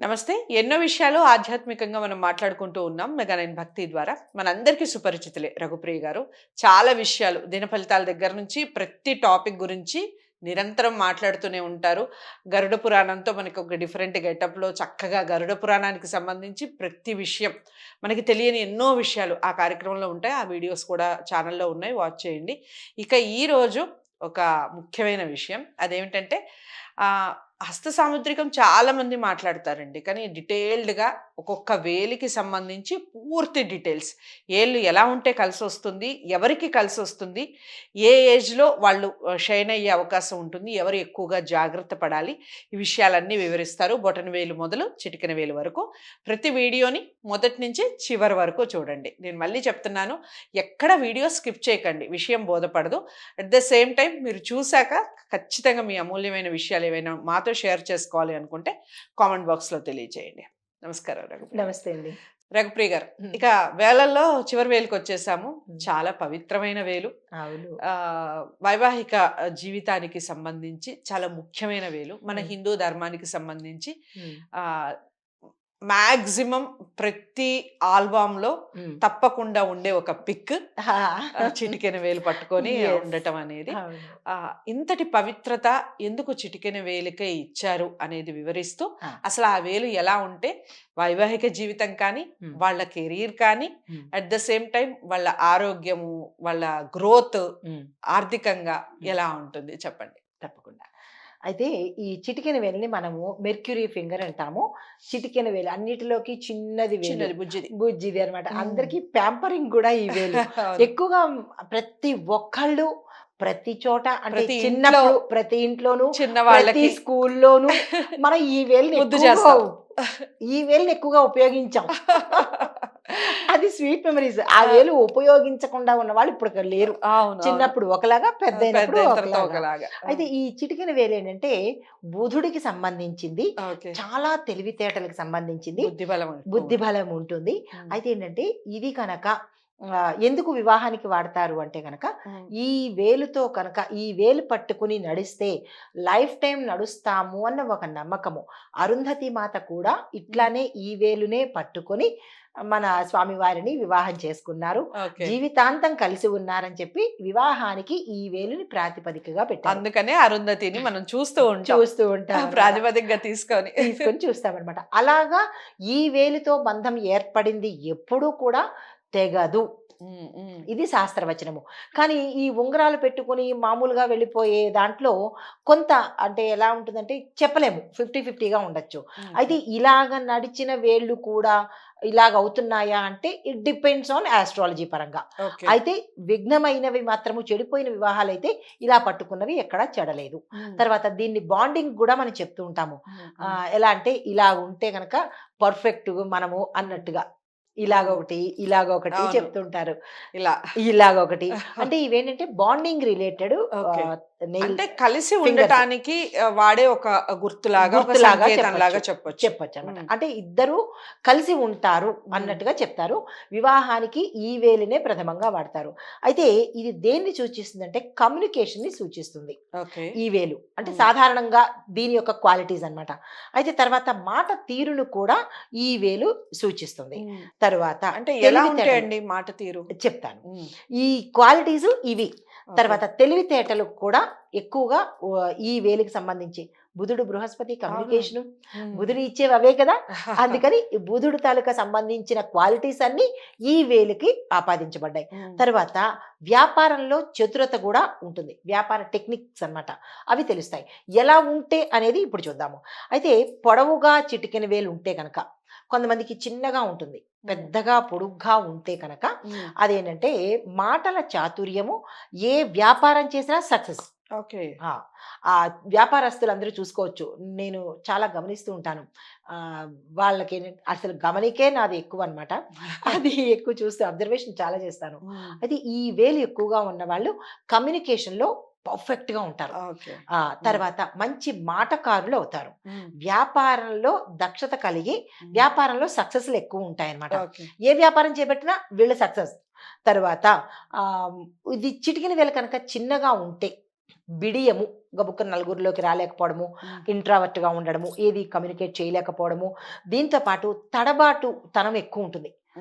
నమస్తే. ఎన్నో విషయాలు ఆధ్యాత్మికంగా మనం మాట్లాడుకుంటూ ఉన్నాం. మెగానైన్ భక్తి ద్వారా. మనందరికీ సుపరిచితులే రఘుప్రియ గారు. చాలా విషయాలు దిన ఫలితాల దగ్గర నుంచి ప్రతి టాపిక్ గురించి నిరంతరం మాట్లాడుతూనే ఉంటారు. గరుడ పురాణంతో మనకి ఒక డిఫరెంట్ గెటప్‌లో చక్కగా గరుడ పురాణానికి సంబంధించి ప్రతి విషయం మనకి తెలియని ఎన్నో విషయాలు ఆ కార్యక్రమంలో ఉంటాయి. ఆ వీడియోస్ కూడా ఛానెల్‌లో ఉన్నాయి. వాచ్ చేయండి. ఇక ఈరోజు ఒక ముఖ్యమైన విషయం అదేమిటంటే ఆహ్, హస్త సాముద్రికం చాలామంది మాట్లాడతారండి. కానీ డీటెయిల్డ్‌గా ఒక్కొక్క వేలికి సంబంధించి పూర్తి డీటెయిల్స్. ఏళ్ళు ఎలా ఉంటే కలిసొస్తుంది? ఎవరికి కలిసొస్తుంది? ఏ ఏజ్‌లో వాళ్ళు షైన్ అయ్యే అవకాశం ఉంటుంది? ఎవరు ఎక్కువగా జాగ్రత్త పడాలి? ఈ విషయాలన్నీ వివరిస్తారు. బొటనవేలు మొదలు చిటికెన వేలు వరకు. ప్రతి వీడియోని మొదటి నుంచి చివరి వరకు చూడండి. నేను మళ్ళీ చెప్తున్నాను. ఎక్కడ వీడియో స్కిప్ చేయకండి. విషయం బోధపడదు. అట్ ద సేమ్ టైమ్ మీరు చూసాక ఖచ్చితంగా మీ అమూల్యమైన విషయాలు ఏవైనా మాతో షేర్ చేసుకోవాలి అనుకుంటే కామెంట్ బాక్స్‌లో తెలియజేయండి. నమస్కారం రఘుప్రియ గారు. నమస్తే అండి. రఘుప్రియ గారు, హ్మ్. ఇక వేలల్లో చివరి వేలుకొచ్చేసాము. హ్మ్. చాలా పవిత్రమైన వేలు. అవును. వైవాహిక జీవితానికి సంబంధించి చాలా ముఖ్యమైన వేలు. మన హ్మ్. హిందూ ధర్మానికి సంబంధించి హ్మ్. ఆహ్, మాక్సిమం ప్రతి ఆల్బమ్‌లో హ్మ్. తప్పకుండా ఉండే ఒక పిక్ ఆ! చిటికెన వేలు పట్టుకొని యెస్. ఉండటం అనేది. అవును. ఇంతటి పవిత్రత ఎందుకు చిటికెన వేలికే ఇచ్చారు అనేది వివరిస్తూ, ఆ! అసలు ఆ వేలు ఎలా ఉంటే వైవాహిక జీవితం కానీ, హ్మ్. వాళ్ళ కెరీర్ కానీ, హ్మ్. అట్ ద సేమ్ టైమ్ వాళ్ళ ఆరోగ్యము, వాళ్ళ గ్రోత్ హ్మ్. ఆర్థికంగా హ్మ్. ఎలా ఉంటుంది చెప్పండి? తప్పకుండా. అయితే ఈ చిటికెన వేలుని మనము మెర్క్యూరీ ఫింగర్ అంటాము. చిటికెన వేలు అన్నిటిలోకి చిన్నది వేలు. చిన్నది బుజ్జిది. బుజ్జిది అనమాట. హ్మ్. అందరికి ప్యాంపరింగ్ గూడా ఈ వేలు. అవును. ఎక్కువగా ప్రతి ఒక్కళ్ళు ప్రతి చోట అంటే ప్రతి ఇంట్లో చిన్నప్పుడు ప్రతి ఇంట్లోనూ, ప్రతి చిన్నవాళ్ళకి స్కూల్లోనూ మనం ముద్దు చేస్తాం. ఈ వేలుని ఎక్కువగా ఉపయోగించాం. అది స్వీట్ మెమోరీస్. ఆ వేలు ఉపయోగించకుండా ఉన్నవాళ్ళు ఇప్పుడు లేరు. అవునవును. చిన్నప్పుడు ఒకలాగా, పెద్దయినప్పుడు పెద్దయిన తర్వాత ఒకలాగా. ఒకలాగా. అయితే ఈ చిటికెన వేలేంటంటే బుధుడికి సంబంధించింది. ఓకే. చాలా తెలివితేటలకు సంబంధించింది. బుద్ధి బలం బుద్ధి ఎక్కువుంటుంది. బలం ఉంటుంది. హ్మ్. అయితే ఏంటంటే ఇది కనక ఎందుకు వివాహానికి వాడతారు అంటే గనక, హ్మ్. ఈ వేలుతో కనుక ఈ వేలు పట్టుకొని నడిస్తే లైఫ్ టైమ్ నడుస్తాము అన్న ఒక నమ్మకము. అరుంధతి మాత కూడా హ్మ్. ఇట్లానే ఈ వేలునే పట్టుకొని మన స్వామివారిని వివాహం చేసుకున్నారు. ఓకే. జీవితాంతం కలిసి ఉన్నారని చెప్పి వివాహానికి ఈ వేలుని ప్రాతిపదికగా పెట్టారు. అందుకనే అరుంధతిని మనం చూస్తూ ఉంటాం. చూస్తూ ఉంటారనమాట. ప్రాతిపదికగా తీసుకొని. తీసుకొని చూస్తామనమాట. అలాగా ఈ వేలితో బంధం ఏర్పడింది ఎప్పుడూ కూడా తెగదు. హ్మ్. హ్మ్. ఇది శాస్త్రవచనము. కానీ ఈ ఉంగరాలు పెట్టుకొని మామూలుగా వెళ్ళిపోయే దాంట్లో కొంత అంటే ఎలా ఉంటుందంటే చెప్పలేము. 50, 50గా ఉండొచ్చు. ఓకే. అయితే ఇలాగ నడిచిన వేళ్ళు కూడా ఇలాగ అవుతున్నాయా అంటే ఇట్ డిపెండ్స్ ఆన్ యాస్ట్రాలజీ పరంగా. ఓకే. అయితే విఘ్నమైనవి మాత్రము చెడిపోయిన వివాహాలైతే ఇలా పట్టుకున్నవి ఎక్కడా చెడలేదు. హ్మ్. తర్వాత దీన్ని బాండింగ్ గూడా మనం చెప్తూ ఉంటాము. హ్మ్. హ్మ్. ఎలా అంటే ఇలా ఉంటే గనక పర్ఫెక్ట్ మనము హ్మ్. అన్నట్టుగా. హ్మ్. ఇలాగొకటి, ఇలాగొకటి అవును. చెప్తుంటారు. ఇలా. ఇలాగొకటి. అంటే ఇవేంటంటే బాండింగ్ రిలేటెడ్ ఓకే. నెయిల్ అంటే కలిసి ఫింగర్స్ ఉండటానికి వాడే ఒక గుర్తులాగా, ఒక గుర్తులాగా చెప్పొచ్చు. సంకేతంలాగా చెప్పొచ్చు. చెప్పొచ్చనమాట. హ్మ్. అంటే ఇద్దరు కలిసి ఉంటారు హ్మ్. అన్నట్టుగా చెప్తారు. వివాహానికి ఈ వేలినే ప్రథమంగా వాడతారు. అయితే ఇది దేన్ని సూచిస్తుందంటే కమ్యూనికేషన్‌ని సూచిస్తుంది. ఓకే. ఈ వేలు. అంటే హ్మ్. సాధారణంగా దీని యొక్క క్వాలిటీస్ అన్నమాట. అయితే తర్వాత మాట తీరును కూడా ఈ వేలు సూచిస్తుంది. హ్మ్. తరువాత అంటే ఎలా తెలివితేటలు ఉంటాయండి మాట తీరు? చెప్తాను. హ్మ్. ఈ క్వాలిటీస్ ఇవి. ఓకే. తర్వాత తెలివితేటలు కూడా ఎక్కువగా ఈ వేలికి సంబంధించి బుధుడు, బృహస్పతి అవునవును. కమ్యూనికేషను, హ్మ్. బుధుడు ఇచ్చేవి అవే కదా! అందుకని ఈ బుధుడు తాలూకా సంబంధించిన క్వాలిటీస్ అన్నీ ఈ వేలికి ఆపాదించబడ్డాయి. హ్మ్. తర్వాత వ్యాపారంలో చతురత గూడా ఉంటుంది. వ్యాపార టెక్నిక్స్ అన్నమాట. అవి తెలుస్తాయి. ఎలా ఉంటే అనేది ఇప్పుడు చూద్దాము. అయితే పొడవుగా చిటికెన వేలు ఉంటే గనక కొంతమందికి చిన్నగా ఉంటుంది. హ్మ్. పెద్దగా పొడుగ్గా ఉంటే కనుక హ్మ్. అదేంటంటే మాటల చాతుర్యము ఏ వ్యాపారం చేసినా సక్సెస్. ఓకే. ఆ! ఆ వ్యాపారస్తులందరూ చూసుకోవచ్చు. నేను చాలా గమనిస్తూ ఉంటాను. ఆహ్, అసలు గమనికే నాది ఎక్కువనమాట. అది ఎక్కువ చూస్తూ అబ్జర్వేషన్ చాలా చేస్తాను. హ్మ్. అయితే ఈ వేలు ఎక్కువగా ఉన్నవాళ్ళు కమ్యూనికేషన్‌లో పర్ఫెక్ట్‌గా ఉంటారు. ఓకే. హ్మ్. తర్వాత మంచి మాటకారులవుతారు. హ్మ్. వ్యాపారంలో దక్షత కలిగి హ్మ్. వ్యాపారంలో సక్సెస్‌లు ఎక్కువుంటాయన్నమాట. ఓకే. ఏ వ్యాపారం చేపట్టినా వీళ్ళు సక్సెస్. తరువాత ఆహ్, ఇది చిటికెన వేలు కనుక చిన్నగా ఉంటే బిడియము, గబుక్కున నలుగురిలోకి రాలేకపోవడము, ఇంట్రావర్ట్‌గా ఉండడము, ఏది కమ్యూనికేట్ చేయలేకపోవడము, దీంతో పాటు తడబాటుతనం ఎక్కువుంటుంది.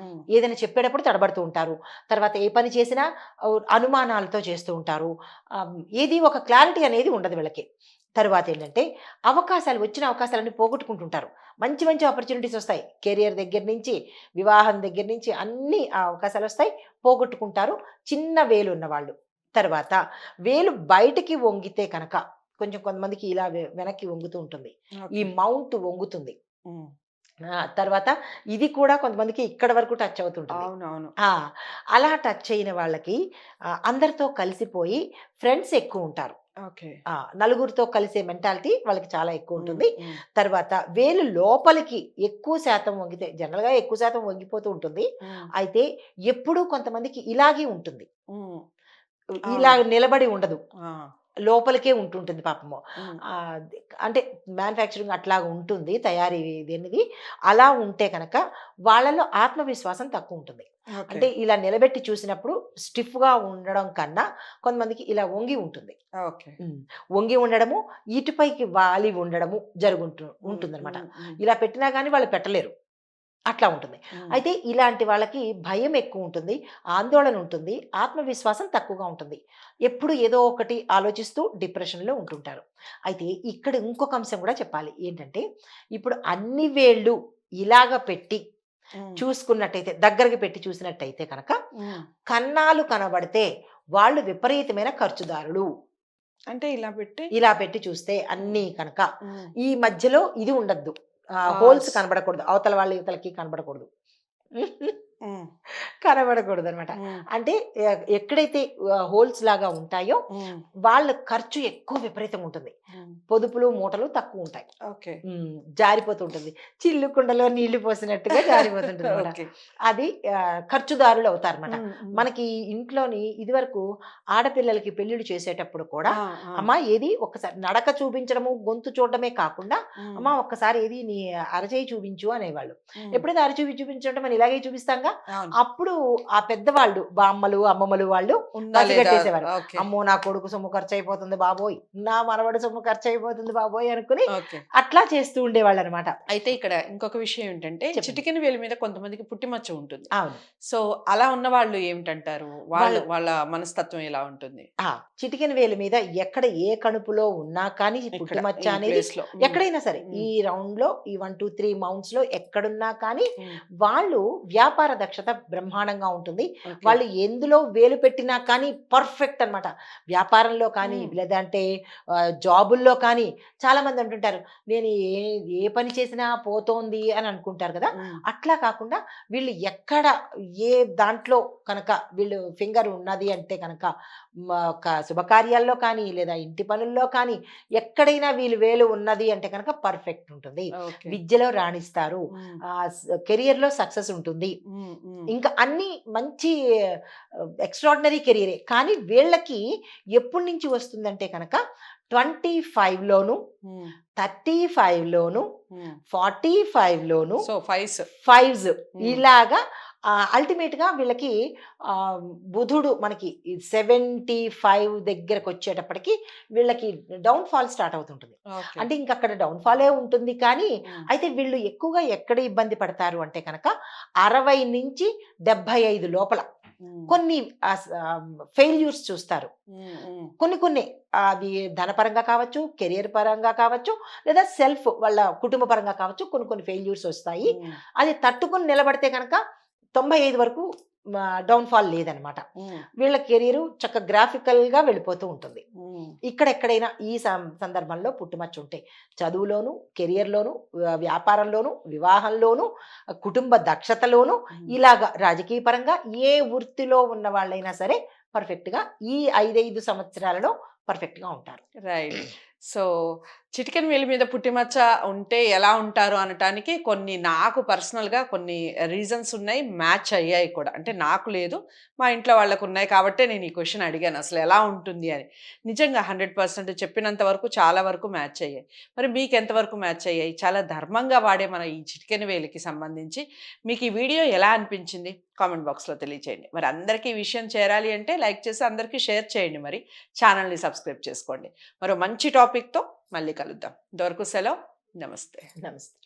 ఏదైనా చెప్పేటప్పుడు తడబడుతూ ఉంటారు. తర్వాత ఏ పని చేసినా అనుమానాలతో చేస్తూ ఉంటారు. ఏది ఒక క్లారిటీ అనేది ఉండదు వీళ్ళకి. తరువాతేంటంటే వచ్చిన అవకాశాలన్నీ పోగొట్టుకుంటుంటారు. మంచి మంచి ఆపర్చునిటీస్ ఒస్తాయి. కెరియర్ దగ్గర నుంచి, వివాహం దగ్గర నుంచి అన్నీ ఆ అవకాశాలొస్తాయి. పోగొట్టుకుంటారు చిన్న వేలున్నవాళ్ళు. తర్వాత వేలు బయటికి వంగితే కనుక కొంతమందికి ఇలా వెనక్కి వంగుతూ ఉంటుంది. ఈ ఓకే. మౌంట్ వంగుతుంది. తర్వాత ఇది కూడా కొంతమందికి ఇక్కడ వరకు టచ్ అవుతుంటుంది. అవునవును. ఆ! అలా టచ్ అయిన వాళ్ళకి అందరితో కలిసిపోయి ఫ్రెండ్స్ ఎక్కువుంటారు. ఓకే. నలుగురితో కలిసే మెంటాలిటీ వాళ్ళకి చాలా హ్మ్. ఎక్కువుంటుంది. హ్మ్. తర్వాత వేలు లోపలికి ఎక్కువ శాతం వంగితే జనరల్‌గా ఎక్కువ శాతం వంగిపోతూ ఉంటుంది. హ్మ్. అయితే ఎప్పుడూ కొంతమందికి ఇలాగే ఉంటుంది. హ్మ్. ఇలా అవును. నిలబడి ఉండదు. ఆ! లోపలికే ఉంటుంటుంది పాపము. హ్మ్. ఆహ్, అంటే మ్యానుఫ్యాక్చరింగ్ అట్లాగా ఉంటుంది తయారీ దేనిది. అలా ఉంటే కనుక వాళ్ళలో ఆత్మవిశ్వాసం తక్కువుంటుంది. ఓకే. అంటే ఇలా నిలబెట్టి చూసినప్పుడు స్టిఫ్‌గా ఉండడం కన్నా కొంతమందికి ఇలా వంగి ఉంటుంది. ఓకే. హ్మ్. వంగి ఉండడము, ఇటుపైకి వాలి ఉండడము హ్మ్. ఉంటుందనమాట. హ్మ్. హ్మ్. ఇలా పెట్టినా గాని వాళ్ళు పెట్టలేరు. అట్లా ఉంటుంది. హ్మ్. అయితే ఇలాంటి వాళ్ళకి భయం ఎక్కువుంటుంది. ఆందోళన ఉంటుంది. ఆత్మవిశ్వాసం తక్కువగా ఉంటుంది. ఎప్పుడు ఏదో ఒకటి ఆలోచిస్తూ డిప్రెషన్‌లో ఉంటుంటారు. అయితే ఇక్కడ ఇంకొక అంశం కూడా చెప్పాలి. ఏంటంటే ఇప్పుడు అన్ని వేళ్ళు ఇలాగ పెట్టి హ్మ్. చూసుకున్నట్టయితే దగ్గరకి పెట్టి చూసినట్టయితే కనుక హ్మ్. కన్నాలు కనబడితే వాళ్ళు విపరీతమైన ఖర్చుదారులు. అంటే ఇలా పెట్టి ఇలా పెట్టి చూస్తే అన్నీ కనుక హ్మ్. ఈ మధ్యలో ఇది ఉండద్దు. ఆ! హోల్స్ కనబడకూడదు. అవతల వాళ్ళ ఇవతలకి కనబడకూడదు. హ్మ్. కనబడకూడదనమాట. హ్మ్. అంటే ఎక్కడైతే హోల్స్ లాగా ఉంటాయో హ్మ్. వాళ్ళ ఖర్చు ఎక్కువ విపరీతంగా ఉంటుంది. హ్మ్. పొదుపులు, మూటలు తక్కువుంటాయి. ఓకే. జారిపోతూ ఉంటుంది. చిల్లు కుండలో నీళ్లు పోసినట్టుగా జారిపోతుంటుందనమాట. ఓకే. అది ఖర్చుదారులు అవుతారనమాట. హ్మ్. హ్మ్. మనకి ఇంట్లోని ఇదివరకు ఆడపిల్లలకి పెళ్ళిళ్ళు చేసేటప్పుడు కూడా, ఆ! ఆ! అమ్మా ఏది ఒక్కసారి నడక చూపించడము, గొంతు చూడడమే కాకుండా, హ్మ్. అమ్మా ఒక్కసారి ఏది నీ అరచేయి చూపించు అనేవాళ్ళు. హ్మ్. ఎప్పుడైతే చూపించమంటే మనం ఇలాగే చూపిస్తాంగా. అవును. అప్పుడు ఆ పెద్దవాళ్ళు బామ్మలు, అమ్మమ్మలు వాళ్ళు ఉందా లేదా? పసిగట్టేసేవారు. ఓకే. అమ్మో! నా కొడుకు సొమ్ము ఖర్చయిపోతుంది బాబోయ్! నా మనవడి సొమ్ము ఖర్చయిపోతుంది బాబోయ్! అనుకుని ఓకే. అట్లా చేస్తూ ఉండేవాళ్ళనమాట. అయితే ఇక్కడ ఇంకొక విషయం ఏంటంటే, చెప్పండి. చిటికెన వేలు మీద కొంతమందికి పుట్టిమచ్చ ఉంటుంది. అవును. సో, అలా ఉన్నవాళ్ళు ఏమిటంటారు? వాళ్ళ వాళ్ళ మనస్తత్వం ఎలా ఉంటుంది? ఆ! చిటికెన వేలు మీద ఎక్కడ ఏ కణుపులో ఉన్నా కానీ ఈ ఇక్కడ పుట్టుమచ్చ ఈ అనేది ప్లేస్‌లో. హ్మ్. ఎక్కడైనా సరే ఈ హ్మ్. రౌండ్‌లో ఈ 1, 2, 3 మౌంట్స్‌లో ఎక్కడున్నా కానీ హ్మ్. వాళ్ళు వ్యాపార దక్షత బ్రహ్మాండంగా ఉంటుంది. ఓకే. వాళ్ళు ఎందులో వేలు పెట్టినా కానీ పర్ఫెక్ట్ అనమాట. వ్యాపారంలో కానీ హ్మ్. లేదంటే జాబుల్లో కానీ చాలామంది అంటుంటారు. నేను ఏ పని చేసినా పోతోంది అని అనుకుంటారు కదా! హ్మ్. అట్లా కాకుండా వీళ్ళు ఎక్కడ ఏ దాంట్లో కనుక వీళ్ళు ఫింగర్ ఉన్నది అంటే కనుక ఒక శుభకార్యాల్లో కానీ, లేదా ఇంటి పనుల్లో కానీ, ఎక్కడైనా వీళ్ళు వేలు ఉన్నది అంటే కనుక పర్ఫెక్ట్ ఉంటుంది. ఓకే. విద్యలో రాణిస్తారు. హ్మ్. కెరియర్‌లో సక్సెస్ ఉంటుంది. హ్మ్. హ్మ్. ఇంకా అన్నీ మంచి ఎక్స్ట్రార్డినరీ కెరియరే. కానీ వీళ్ళకి ఎప్పటి నుంచి వస్తుందంటే కనుక 25 లోను, హ్మ్. 35 లోను, హ్మ్. 45 లోను సో, ఫైవ్స్. ఫైవ్స్ హ్మ్. ఇలాగా అల్టిమేట్‌గా వీళ్ళకి బుధుడు మనకి ఈ 75 దగ్గరకొచ్చేటప్పటికి వీళ్ళకి డౌన్ ఫాల్ స్టార్ట్ అవుతుంటుంది. ఓకే. అంటే ఇంకక్కడ డౌన్ ఫాలే ఉంటుంది కానీ, హ్మ్. అయితే వీళ్ళు ఎక్కువగా ఎక్కడ ఇబ్బంది పడతారు అంటే కనుక 60-75 లోపల హ్మ్. కొన్ని ఫెయిల్యూర్స్ చూస్తారు. హ్మ్. హ్మ్. కొన్ని అవి ధనపరంగా కావచ్చు, కెరియర్ పరంగా కావచ్చు, లేదా వాళ్ళ కుటుంబ పరంగా కావచ్చు కొన్ని ఫెయిల్యూర్స్ ఒస్తాయి. హ్మ్. అది తట్టుకొని నిలబడితే గనక 95 వరకు డౌన్ ఫాల్ లేదనమాట. హ్మ్. వీళ్ళ కెరియరు గ్రాఫికల్‌గా వెళ్ళిపోతూ ఉంటుంది. హ్మ్. ఎక్కడైనా ఈ సందర్భంలో పుట్టుమచ్చుంటే చదువులోను, కెరియర్‌లోను, వ్యాపారంలోను, వివాహంలోను, కుటుంబ దక్షతలోను హ్మ్. ఇలాగ రాజకీయ పరంగా ఏ వృత్తిలో ఉన్న వాళ్ళైనా సరే పర్ఫెక్ట్‌గా ఈ 5 సంవత్సరాలలో పర్ఫెక్ట్‌గా ఉంటారు. రైట్. సో, చిటికెన వేలి మీద పుట్టిమచ్చ ఉంటే ఎలా ఉంటారు అనటానికి కొన్ని నాకు పర్సనల్‌గా కొన్ని రీజన్స్ ఉన్నాయి. మ్యాచ్ అయ్యాయి కూడా. అంటే నాకు లేదు. మా ఇంట్లో వాళ్ళకున్నాయి కాబట్టే నేను ఈ క్వెషన్ అడిగాను. అసలు ఎలా ఉంటుంది అని. నిజంగా 100% చెప్పినంత వరకు చాలా వరకు మ్యాచ్ అయ్యాయి. మరి మీకెంత వరకు మ్యాచ్ అయ్యాయి? చాలా ధర్మంగా వాడే మన ఈ చిటికెన వేలికి సంబంధించి మీకు ఈ వీడియో ఎలా అనిపించింది? కామెంట్ బాక్స్‌లో తెలియచేయండి. మరి అందరికీ ఈ విషయం చేరాలి అంటే లైక్ చేసి అందరికీ షేర్ చేయండి మరి. ఛానెల్‌ని సబ్స్క్రైబ్ చేసుకోండి. మరో మంచి టాపిక్‌తో మళ్ళీ కలుద్దాం. ఇంతవరకు సెలవు. నమస్తే. నమస్తే.